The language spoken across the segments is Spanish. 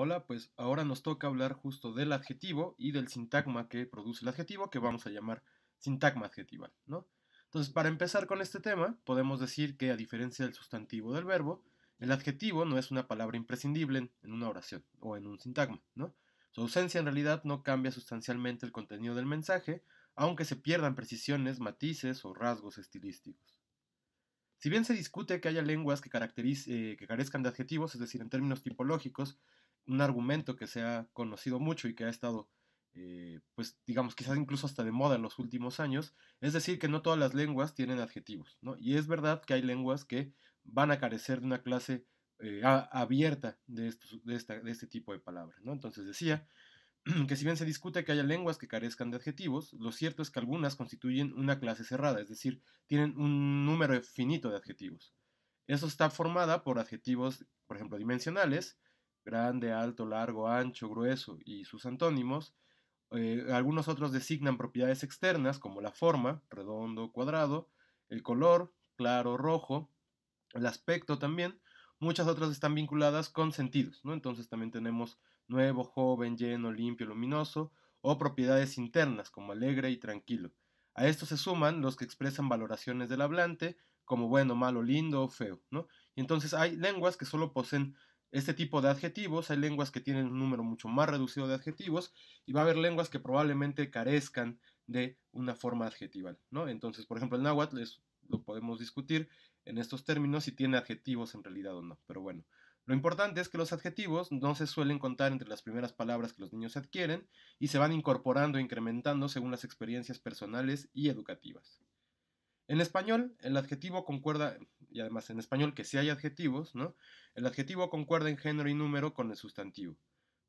Hola, pues ahora nos toca hablar justo del adjetivo y del sintagma que produce el adjetivo, que vamos a llamar sintagma adjetival, ¿no? Entonces, para empezar con este tema, podemos decir que a diferencia del sustantivo del verbo, el adjetivo no es una palabra imprescindible en una oración o en un sintagma, ¿no? Su ausencia en realidad no cambia sustancialmente el contenido del mensaje, aunque se pierdan precisiones, matices o rasgos estilísticos. Si bien se discute que haya lenguas que carezcan de adjetivos, es decir, en términos tipológicos, un argumento que se ha conocido mucho y que ha estado, pues digamos, quizás incluso hasta de moda en los últimos años, es decir, que no todas las lenguas tienen adjetivos, ¿no? Y es verdad que hay lenguas que van a carecer de una clase abierta de este tipo de palabras, ¿no? Entonces decía, que si bien se discute que haya lenguas que carezcan de adjetivos, lo cierto es que algunas constituyen una clase cerrada, es decir, tienen un número finito de adjetivos. Eso está formada por adjetivos, por ejemplo, dimensionales, grande, alto, largo, ancho, grueso y sus antónimos. Algunos otros designan propiedades externas como la forma, redondo, cuadrado, el color, claro, rojo, el aspecto también. Muchas otras están vinculadas con sentidos, ¿no? Entonces también tenemos nuevo, joven, lleno, limpio, luminoso, o propiedades internas como alegre y tranquilo. A esto se suman los que expresan valoraciones del hablante, como bueno, malo, lindo o feo, ¿no? Y entonces hay lenguas que solo poseen este tipo de adjetivos, hay lenguas que tienen un número mucho más reducido de adjetivos, y va a haber lenguas que probablemente carezcan de una forma adjetival, ¿no? Entonces, por ejemplo, el náhuatl lo podemos discutir en estos términos si tiene adjetivos en realidad o no, pero bueno. Lo importante es que los adjetivos no se suelen contar entre las primeras palabras que los niños adquieren y se van incorporando e incrementando según las experiencias personales y educativas. En español, el adjetivo concuerda, y además en español que si hay adjetivos, ¿no? El adjetivo concuerda en género y número con el sustantivo.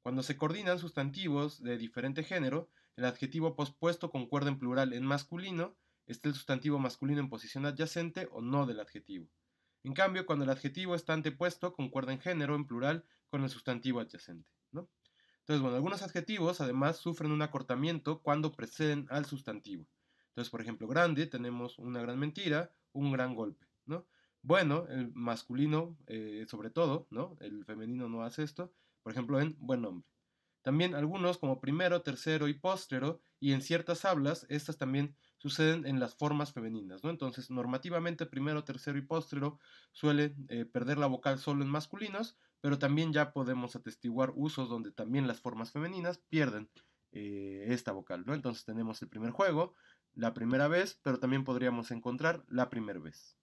Cuando se coordinan sustantivos de diferente género, el adjetivo pospuesto concuerda en plural en masculino, esté el sustantivo masculino en posición adyacente o no del adjetivo. En cambio, cuando el adjetivo está antepuesto, concuerda en género en plural con el sustantivo adyacente, ¿no? Entonces, bueno, algunos adjetivos además sufren un acortamiento cuando preceden al sustantivo. Entonces, por ejemplo, grande tenemos una gran mentira, un gran golpe, ¿no? Bueno, el masculino sobre todo, ¿no? El femenino no hace esto, por ejemplo, en buen hombre. También algunos como primero, tercero y póstrero, y en ciertas hablas, estas también suceden en las formas femeninas, ¿no? Entonces, normativamente, primero, tercero y póstrero suelen perder la vocal solo en masculinos, pero también ya podemos atestiguar usos donde también las formas femeninas pierden esta vocal, ¿no? Entonces tenemos el primer juego, la primera vez, pero también podríamos encontrar la primera vez.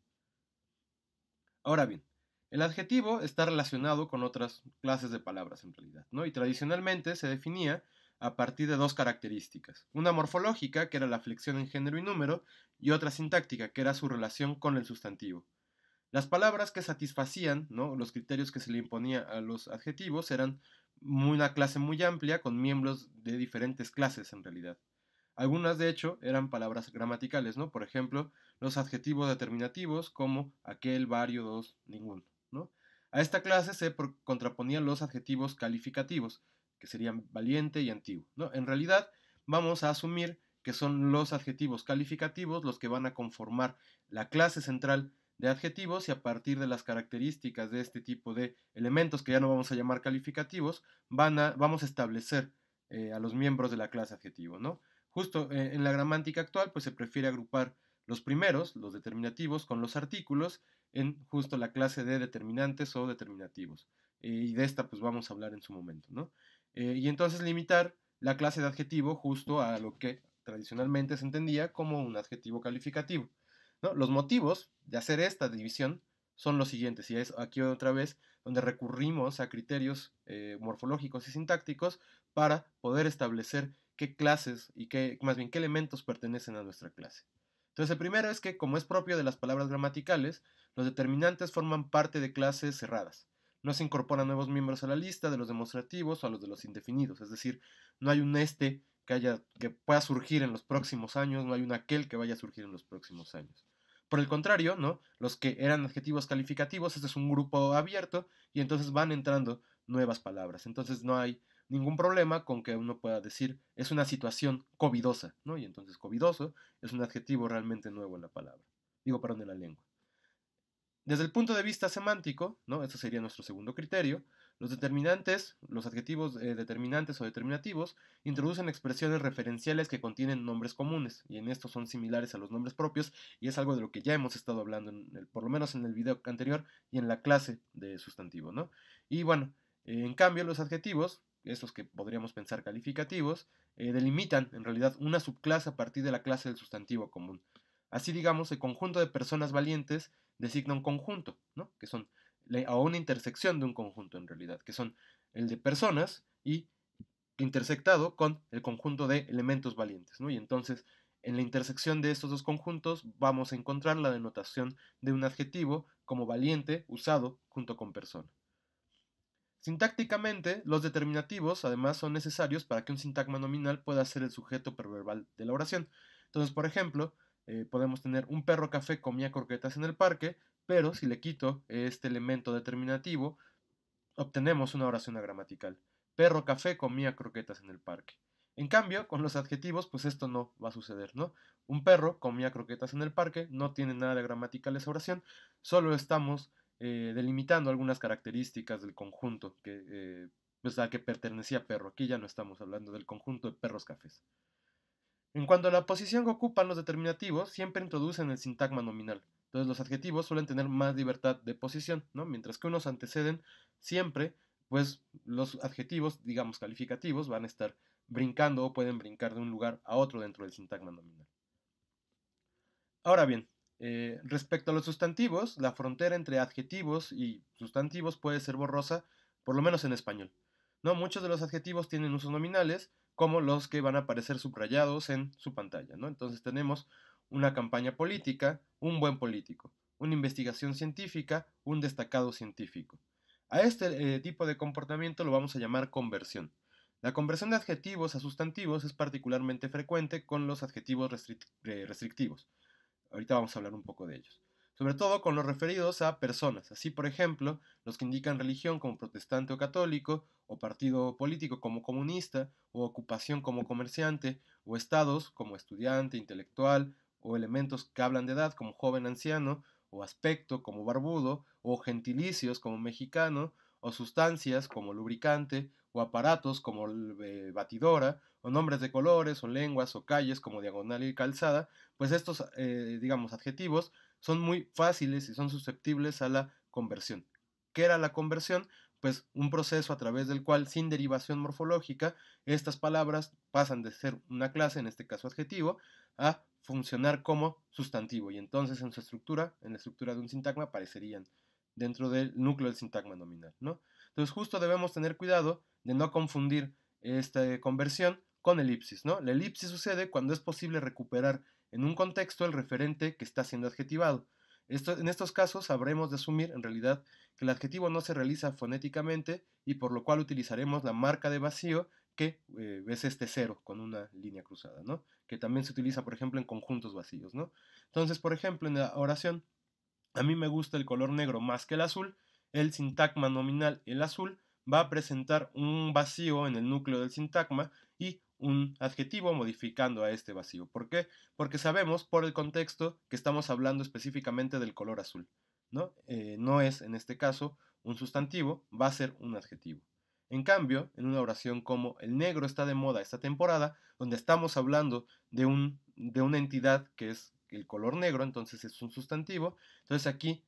Ahora bien, el adjetivo está relacionado con otras clases de palabras en realidad, ¿no? Y tradicionalmente se definía a partir de dos características. Una morfológica, que era la flexión en género y número, y otra sintáctica, que era su relación con el sustantivo. Las palabras que satisfacían, ¿no?, los criterios que se le imponía a los adjetivos eran una clase muy amplia con miembros de diferentes clases en realidad. Algunas, de hecho, eran palabras gramaticales, ¿no? Por ejemplo, los adjetivos determinativos como aquel, vario, dos, ninguno, ¿no? A esta clase se contraponían los adjetivos calificativos, que serían valiente y antiguo, ¿no? En realidad, vamos a asumir que son los adjetivos calificativos los que van a conformar la clase central de adjetivos y a partir de las características de este tipo de elementos que ya no vamos a llamar calificativos, vamos a establecer a los miembros de la clase adjetivo, ¿no? Justo en la gramática actual, pues se prefiere agrupar los primeros, los determinativos, con los artículos en justo la clase de determinantes o determinativos. Y de esta pues vamos a hablar en su momento, ¿no? Y entonces limitar la clase de adjetivo justo a lo que tradicionalmente se entendía como un adjetivo calificativo, ¿no? Los motivos de hacer esta división son los siguientes, y es aquí otra vez donde recurrimos a criterios morfológicos y sintácticos para poder establecer qué clases y más bien qué elementos pertenecen a nuestra clase. Entonces, el primero es que, como es propio de las palabras gramaticales, los determinantes forman parte de clases cerradas. No se incorporan nuevos miembros a la lista de los demostrativos o a los de los indefinidos, es decir, no hay un que pueda surgir en los próximos años, no hay un aquel que vaya a surgir en los próximos años. Por el contrario, ¿no?, los que eran adjetivos calificativos, este es un grupo abierto y entonces van entrando nuevas palabras. Entonces no hay ningún problema con que uno pueda decir es una situación covidosa, ¿no? Y entonces covidoso es un adjetivo realmente nuevo en la palabra. Perdón, en la lengua. Desde el punto de vista semántico, ¿no?, este sería nuestro segundo criterio, Los determinantes, los adjetivos determinantes o determinativos, introducen expresiones referenciales que contienen nombres comunes, y en esto son similares a los nombres propios, y es algo de lo que ya hemos estado hablando, por lo menos en el video anterior y en la clase de sustantivo, ¿no? Y bueno, en cambio los adjetivos, estos que podríamos pensar calificativos, delimitan en realidad una subclase a partir de la clase del sustantivo común. Así digamos, el conjunto de personas valientes designa un conjunto, ¿no? Que son o una intersección de un conjunto en realidad, que son el de personas y intersectado con el conjunto de elementos valientes, ¿no? Y entonces, en la intersección de estos dos conjuntos vamos a encontrar la denotación de un adjetivo como valiente usado junto con persona. Sintácticamente, los determinativos además son necesarios para que un sintagma nominal pueda ser el sujeto preverbal de la oración. Entonces, por ejemplo, podemos tener un perro café comía croquetas en el parque, pero si le quito este elemento determinativo, obtenemos una oración agramatical. Perro café comía croquetas en el parque. En cambio, con los adjetivos, pues esto no va a suceder, ¿no? Un perro comía croquetas en el parque, no tiene nada de gramatical esa oración, solo estamos delimitando algunas características del conjunto pues, al que pertenecía perro. Aquí ya no estamos hablando del conjunto de perros cafés. En cuanto a la posición que ocupan los determinativos, siempre introducen el sintagma nominal. Entonces los adjetivos suelen tener más libertad de posición, ¿no? Mientras que unos anteceden siempre, pues los adjetivos, digamos calificativos, van a estar brincando o pueden brincar de un lugar a otro dentro del sintagma nominal. Ahora bien, respecto a los sustantivos, la frontera entre adjetivos y sustantivos puede ser borrosa, por lo menos en español, ¿no? Muchos de los adjetivos tienen usos nominales, como los que van a aparecer subrayados en su pantalla, ¿no? Entonces tenemos una campaña política, un buen político, una investigación científica, un destacado científico. A este tipo de comportamiento lo vamos a llamar conversión. La conversión de adjetivos a sustantivos es particularmente frecuente con los adjetivos restrictivos. Ahorita vamos a hablar un poco de ellos. Sobre todo con los referidos a personas, así por ejemplo, los que indican religión como protestante o católico, o partido político como comunista, o ocupación como comerciante, o estados como estudiante, intelectual, o elementos que hablan de edad como joven anciano, o aspecto como barbudo, o gentilicios como mexicano, o sustancias como lubricante, o aparatos como batidora, o nombres de colores, o lenguas, o calles como diagonal y calzada, pues estos, digamos, adjetivos son muy fáciles y son susceptibles a la conversión. ¿Qué era la conversión? Pues un proceso a través del cual, sin derivación morfológica, estas palabras pasan de ser una clase, en este caso adjetivo, a funcionar como sustantivo. Y entonces en su estructura, en la estructura de un sintagma, aparecerían dentro del núcleo del sintagma nominal, ¿no? Entonces justo debemos tener cuidado de no confundir esta conversión con elipsis, ¿no? La elipsis sucede cuando es posible recuperar en un contexto el referente que está siendo adjetivado. En estos casos habremos de asumir en realidad que el adjetivo no se realiza fonéticamente y por lo cual utilizaremos la marca de vacío que es este cero con una línea cruzada, ¿no? Que también se utiliza, por ejemplo, en conjuntos vacíos, ¿no? Entonces, por ejemplo, en la oración, a mí me gusta el color negro más que el azul, el sintagma nominal, el azul, va a presentar un vacío en el núcleo del sintagma y un adjetivo modificando a este vacío. ¿Por qué? Porque sabemos por el contexto que estamos hablando específicamente del color azul, ¿no? No es, en este caso, un sustantivo, va a ser un adjetivo. En cambio, en una oración como el negro está de moda esta temporada, donde estamos hablando de una entidad que es el color negro, entonces es un sustantivo. Entonces aquí,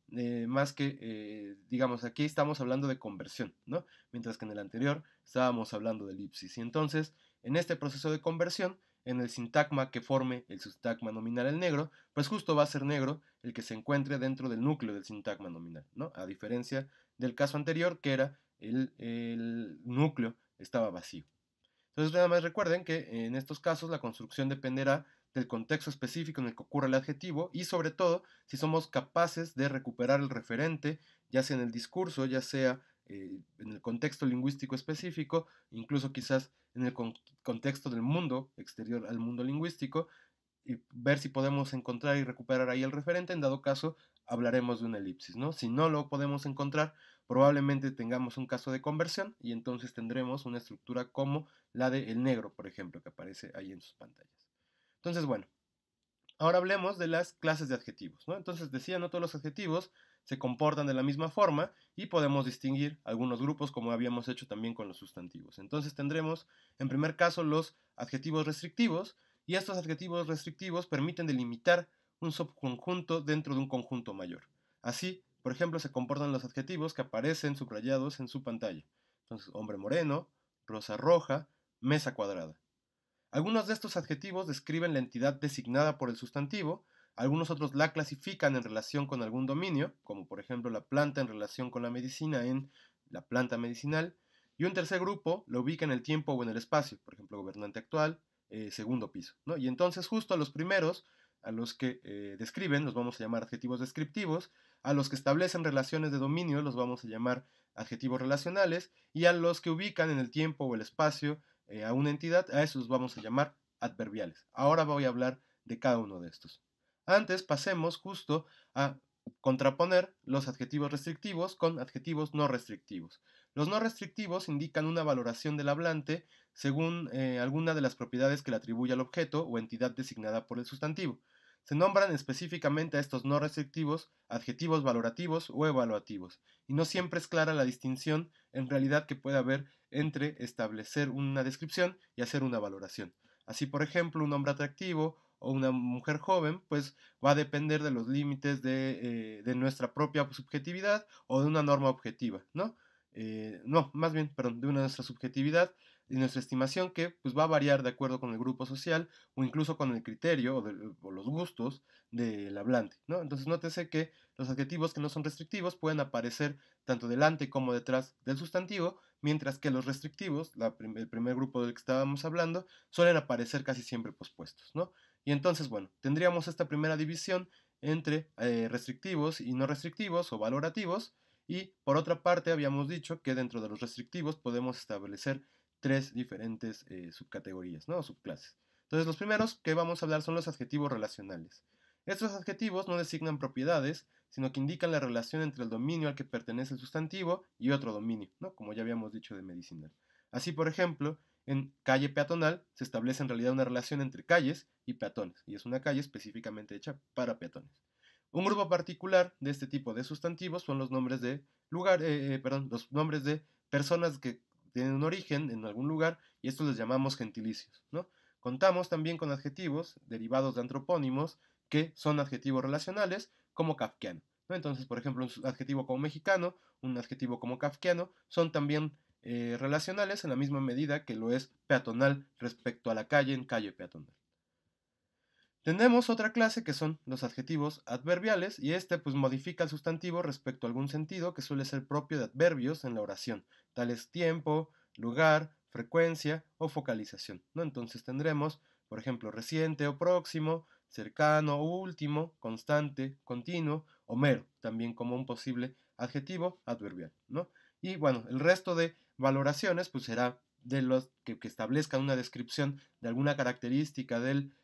más que, digamos, aquí estamos hablando de conversión, ¿no? Mientras que en el anterior estábamos hablando de elipsis. Y entonces, en este proceso de conversión, en el sintagma que forme el sintagma nominal el negro, pues justo va a ser negro el que se encuentre dentro del núcleo del sintagma nominal, ¿no? A diferencia del caso anterior, que era el núcleo estaba vacío. Entonces nada más recuerden que en estos casos la construcción dependerá del contexto específico en el que ocurre el adjetivo y sobre todo si somos capaces de recuperar el referente, ya sea en el discurso, ya sea en el contexto lingüístico específico, incluso quizás en el contexto del mundo exterior al mundo lingüístico, y ver si podemos encontrar y recuperar ahí el referente. En dado caso, hablaremos de una elipsis, ¿no? Si no lo podemos encontrar, probablemente tengamos un caso de conversión y entonces tendremos una estructura como la de el negro, por ejemplo, que aparece ahí en sus pantallas. Entonces, bueno, ahora hablemos de las clases de adjetivos, ¿no? Entonces decía, no todos los adjetivos se comportan de la misma forma y podemos distinguir algunos grupos como habíamos hecho también con los sustantivos. Entonces tendremos en primer caso los adjetivos restrictivos y estos adjetivos restrictivos permiten delimitar un subconjunto dentro de un conjunto mayor. Así, por ejemplo, se comportan los adjetivos que aparecen subrayados en su pantalla. Entonces, hombre moreno, rosa roja, mesa cuadrada. Algunos de estos adjetivos describen la entidad designada por el sustantivo, algunos otros la clasifican en relación con algún dominio, como por ejemplo la planta en relación con la medicina en la planta medicinal, y un tercer grupo lo ubica en el tiempo o en el espacio, por ejemplo gobernante actual, segundo piso, ¿no? Y entonces justo a los primeros, a los que describen, los vamos a llamar adjetivos descriptivos, a los que establecen relaciones de dominio los vamos a llamar adjetivos relacionales, y a los que ubican en el tiempo o el espacio a una entidad, a esos vamos a llamar adverbiales. Ahora voy a hablar de cada uno de estos. Antes pasemos justo a contraponer los adjetivos restrictivos con adjetivos no restrictivos. Los no restrictivos indican una valoración del hablante según alguna de las propiedades que le atribuye al objeto o entidad designada por el sustantivo. Se nombran específicamente a estos no restrictivos adjetivos valorativos o evaluativos, y no siempre es clara la distinción en realidad que puede haber entre establecer una descripción y hacer una valoración. Así, por ejemplo, un hombre atractivo o una mujer joven, pues va a depender de los límites de nuestra propia subjetividad o de una norma objetiva, ¿no? No, más bien, perdón, de nuestra subjetividad y nuestra estimación que pues va a variar de acuerdo con el grupo social o incluso con el criterio o los gustos del hablante, ¿no? Entonces nótese que los adjetivos que no son restrictivos pueden aparecer tanto delante como detrás del sustantivo, mientras que los restrictivos, el primer grupo del que estábamos hablando, suelen aparecer casi siempre pospuestos, ¿no? Y entonces, bueno, tendríamos esta primera división entre restrictivos y no restrictivos o valorativos, y por otra parte habíamos dicho que dentro de los restrictivos podemos establecer tres diferentes subcategorías, ¿no? O subclases. Entonces los primeros que vamos a hablar son los adjetivos relacionales. Estos adjetivos no designan propiedades, sino que indican la relación entre el dominio al que pertenece el sustantivo y otro dominio, ¿no? Como ya habíamos dicho de medicinal. Así, por ejemplo, en calle peatonal se establece en realidad una relación entre calles y peatones, y es una calle específicamente hecha para peatones. Un grupo particular de este tipo de sustantivos son los nombres de los nombres de personas que tienen un origen en algún lugar, y estos les llamamos gentilicios, ¿no? Contamos también con adjetivos derivados de antropónimos que son adjetivos relacionales como kafkiano, ¿no? Entonces, por ejemplo, un adjetivo como mexicano, un adjetivo como kafkiano, son también relacionales en la misma medida que lo es peatonal respecto a la calle en calle peatonal. Tenemos otra clase que son los adjetivos adverbiales, y este pues modifica el sustantivo respecto a algún sentido que suele ser propio de adverbios en la oración, tales tiempo, lugar, frecuencia o focalización, ¿no? Entonces tendremos, por ejemplo, reciente o próximo, cercano o último, constante, continuo o mero, también como un posible adjetivo adverbial, ¿no? Y bueno, el resto de valoraciones pues será de los que establezcan una descripción de alguna característica del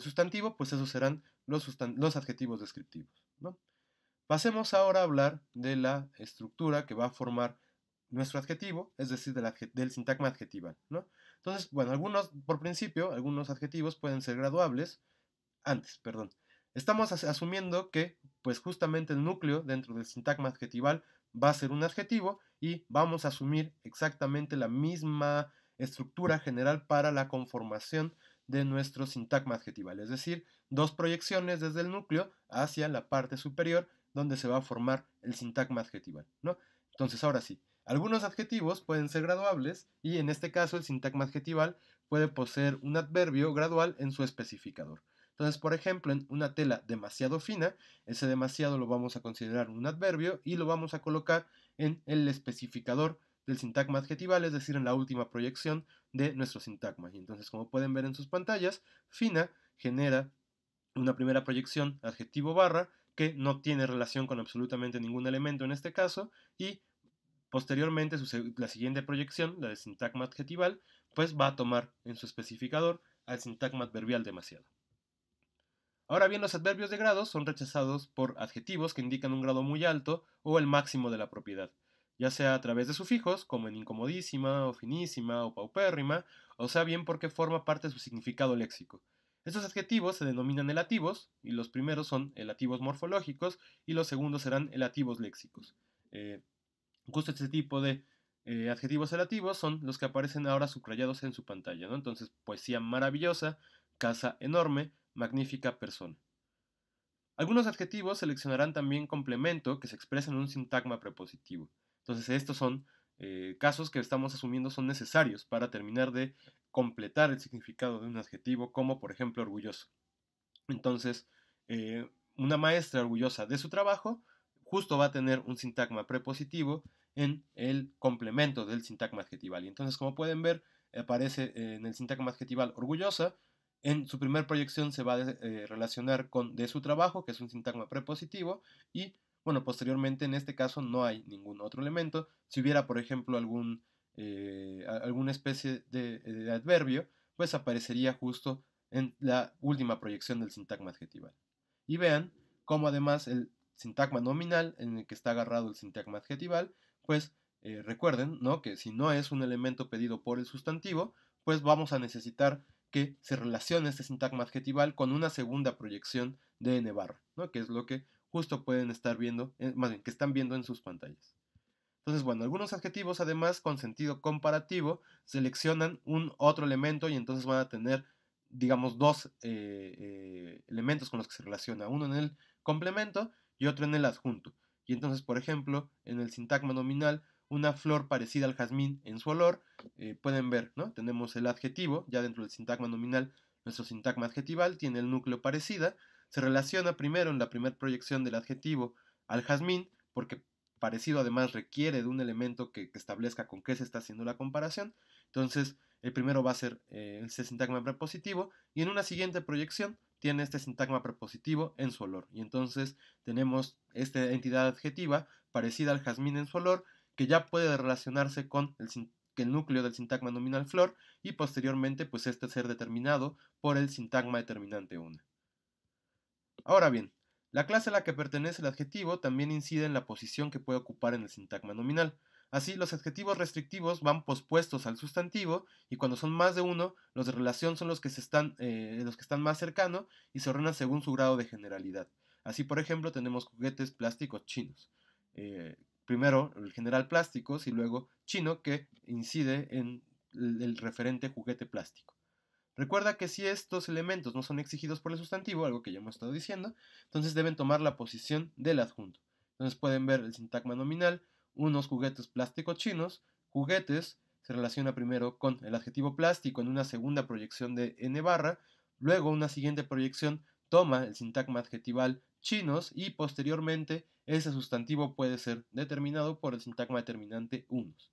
sustantivo, pues esos serán los adjetivos descriptivos, ¿no? Pasemos ahora a hablar de la estructura que va a formar nuestro adjetivo, es decir, del sintagma adjetival, ¿no? Entonces, bueno, por principio, algunos adjetivos pueden ser graduables, perdón. Estamos asumiendo que, pues justamente el núcleo dentro del sintagma adjetival va a ser un adjetivo, y vamos a asumir exactamente la misma estructura general para la conformación de nuestro sintagma adjetival, es decir, dos proyecciones desde el núcleo hacia la parte superior donde se va a formar el sintagma adjetival, ¿no? Entonces, ahora sí, algunos adjetivos pueden ser graduables, y en este caso el sintagma adjetival puede poseer un adverbio gradual en su especificador. Entonces, por ejemplo, en una tela demasiado fina, ese demasiado lo vamos a considerar un adverbio y lo vamos a colocar en el especificador del sintagma adjetival, es decir, en la última proyección de nuestro sintagma. Y entonces, como pueden ver en sus pantallas, fina genera una primera proyección adjetivo barra que no tiene relación con absolutamente ningún elemento en este caso, y posteriormente la siguiente proyección, la de sintagma adjetival, pues va a tomar en su especificador al sintagma adverbial demasiado. Ahora bien, los adverbios de grado son rechazados por adjetivos que indican un grado muy alto o el máximo de la propiedad, ya sea a través de sufijos, como en incomodísima, o finísima, o paupérrima, o sea bien porque forma parte de su significado léxico. Estos adjetivos se denominan elativos, y los primeros son elativos morfológicos y los segundos serán elativos léxicos. Justo este tipo de adjetivos elativos son los que aparecen ahora subrayados en su pantalla, ¿no? Entonces, poesía maravillosa, casa enorme, magnífica persona. Algunos adjetivos seleccionarán también complemento que se expresa en un sintagma prepositivo. Entonces, estos son casos que estamos asumiendo son necesarios para terminar de completar el significado de un adjetivo, como por ejemplo orgulloso. Entonces, una maestra orgullosa de su trabajo justo va a tener un sintagma prepositivo en el complemento del sintagma adjetival. Y entonces, como pueden ver, aparece en el sintagma adjetival orgullosa. En su primer proyección se va a relacionar con de su trabajo, que es un sintagma prepositivo, y bueno, posteriormente en este caso no hay ningún otro elemento. Si hubiera, por ejemplo, alguna especie de adverbio, pues aparecería justo en la última proyección del sintagma adjetival. Y vean cómo además el sintagma nominal en el que está agarrado el sintagma adjetival, pues recuerden, ¿no?, que si no es un elemento pedido por el sustantivo, pues vamos a necesitar que se relacione este sintagma adjetival con una segunda proyección de n barra, ¿no?, que es lo que justo pueden estar viendo, más bien, que están viendo en sus pantallas. Entonces, bueno, algunos adjetivos además con sentido comparativo seleccionan un otro elemento y entonces van a tener, digamos, dos elementos con los que se relaciona, uno en el complemento y otro en el adjunto. Y entonces, por ejemplo, en el sintagma nominal, una flor parecida al jazmín en su olor, pueden ver, ¿no? Tenemos el adjetivo, ya dentro del sintagma nominal, nuestro sintagma adjetival tiene el núcleo parecida, se relaciona primero en la primera proyección del adjetivo al jazmín, porque parecido además requiere de un elemento que establezca con qué se está haciendo la comparación. Entonces, el primero va a ser este sintagma prepositivo y en una siguiente proyección tiene este sintagma prepositivo en su olor. Y entonces tenemos esta entidad adjetiva parecida al jazmín en su olor que ya puede relacionarse con el núcleo del sintagma nominal flor y posteriormente pues este ser determinado por el sintagma determinante 1. Ahora bien, la clase a la que pertenece el adjetivo también incide en la posición que puede ocupar en el sintagma nominal. Así, los adjetivos restrictivos van pospuestos al sustantivo y cuando son más de uno, los de relación son los que están más cercanos y se ordenan según su grado de generalidad. Así, por ejemplo, tenemos juguetes plásticos chinos. Primero el general plásticos y luego chino que incide en el referente juguete plástico. Recuerda que si estos elementos no son exigidos por el sustantivo, algo que ya hemos estado diciendo, entonces deben tomar la posición del adjunto. Entonces pueden ver el sintagma nominal, unos juguetes plásticos chinos, juguetes se relaciona primero con el adjetivo plástico en una segunda proyección de n barra, luego una siguiente proyección toma el sintagma adjetival chinos y posteriormente ese sustantivo puede ser determinado por el sintagma determinante unos.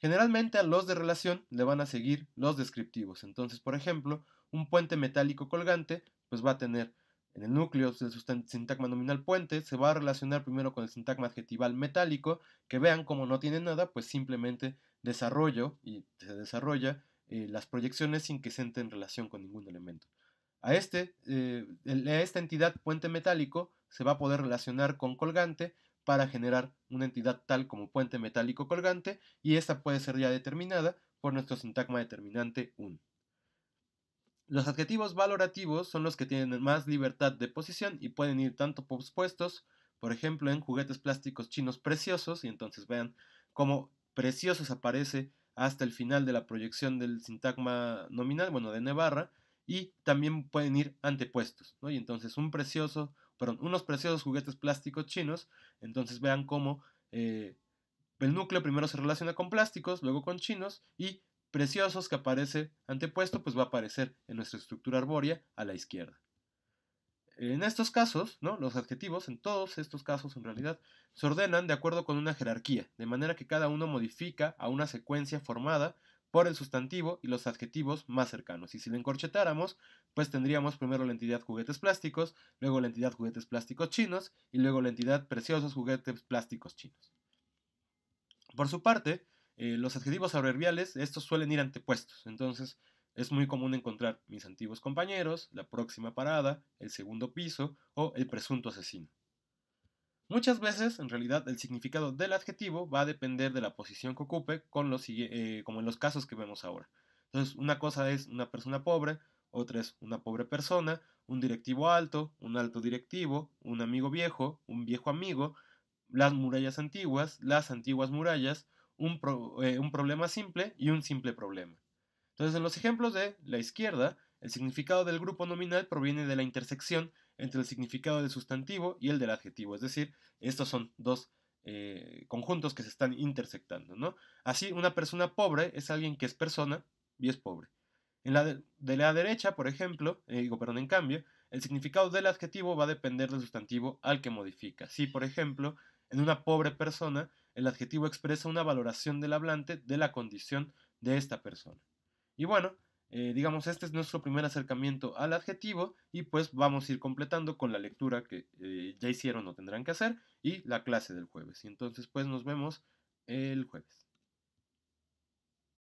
Generalmente a los de relación le van a seguir los descriptivos. Entonces, por ejemplo, un puente metálico colgante pues va a tener en el núcleo del sintagma nominal puente, se va a relacionar primero con el sintagma adjetival metálico, que vean como no tiene nada, pues simplemente desarrollo y se desarrolla las proyecciones sin que se entre en relación con ningún elemento. A esta entidad puente metálico se va a poder relacionar con colgante para generar una entidad tal como puente metálico colgante y esta puede ser ya determinada por nuestro sintagma determinante 1. Los adjetivos valorativos son los que tienen más libertad de posición y pueden ir tanto pospuestos, por ejemplo en juguetes plásticos chinos preciosos, y entonces vean cómo preciosos aparece hasta el final de la proyección del sintagma nominal, bueno, de n barra, y también pueden ir antepuestos, ¿no? Y entonces unos preciosos juguetes plásticos chinos, entonces vean cómo el núcleo primero se relaciona con plásticos, luego con chinos, y preciosos que aparece antepuesto, pues va a aparecer en nuestra estructura arbórea a la izquierda. En estos casos, ¿no?, los adjetivos, en todos estos casos en realidad, se ordenan de acuerdo con una jerarquía, de manera que cada uno modifica a una secuencia formada por el sustantivo y los adjetivos más cercanos. Y si lo encorchetáramos, pues tendríamos primero la entidad juguetes plásticos, luego la entidad juguetes plásticos chinos y luego la entidad preciosos juguetes plásticos chinos. Por su parte, los adjetivos adverbiales, estos suelen ir antepuestos, entonces es muy común encontrar mis antiguos compañeros, la próxima parada, el segundo piso o el presunto asesino. Muchas veces, en realidad, el significado del adjetivo va a depender de la posición que ocupe, como en los casos que vemos ahora. Entonces, una cosa es una persona pobre, otra es una pobre persona, un directivo alto, un alto directivo, un amigo viejo, un viejo amigo, las murallas antiguas, las antiguas murallas, un problema simple y un simple problema. Entonces, en los ejemplos de la izquierda, el significado del grupo nominal proviene de la intersección entre el significado del sustantivo y el del adjetivo, es decir, estos son dos conjuntos que se están intersectando, ¿no? Así, una persona pobre es alguien que es persona y es pobre. De la derecha, por ejemplo, perdón, en cambio, el significado del adjetivo va a depender del sustantivo al que modifica. Si, por ejemplo, en una pobre persona, el adjetivo expresa una valoración del hablante de la condición de esta persona. Y bueno, digamos, este es nuestro primer acercamiento al adjetivo y pues vamos a ir completando con la lectura que ya hicieron o tendrán que hacer y la clase del jueves. Y entonces pues nos vemos el jueves.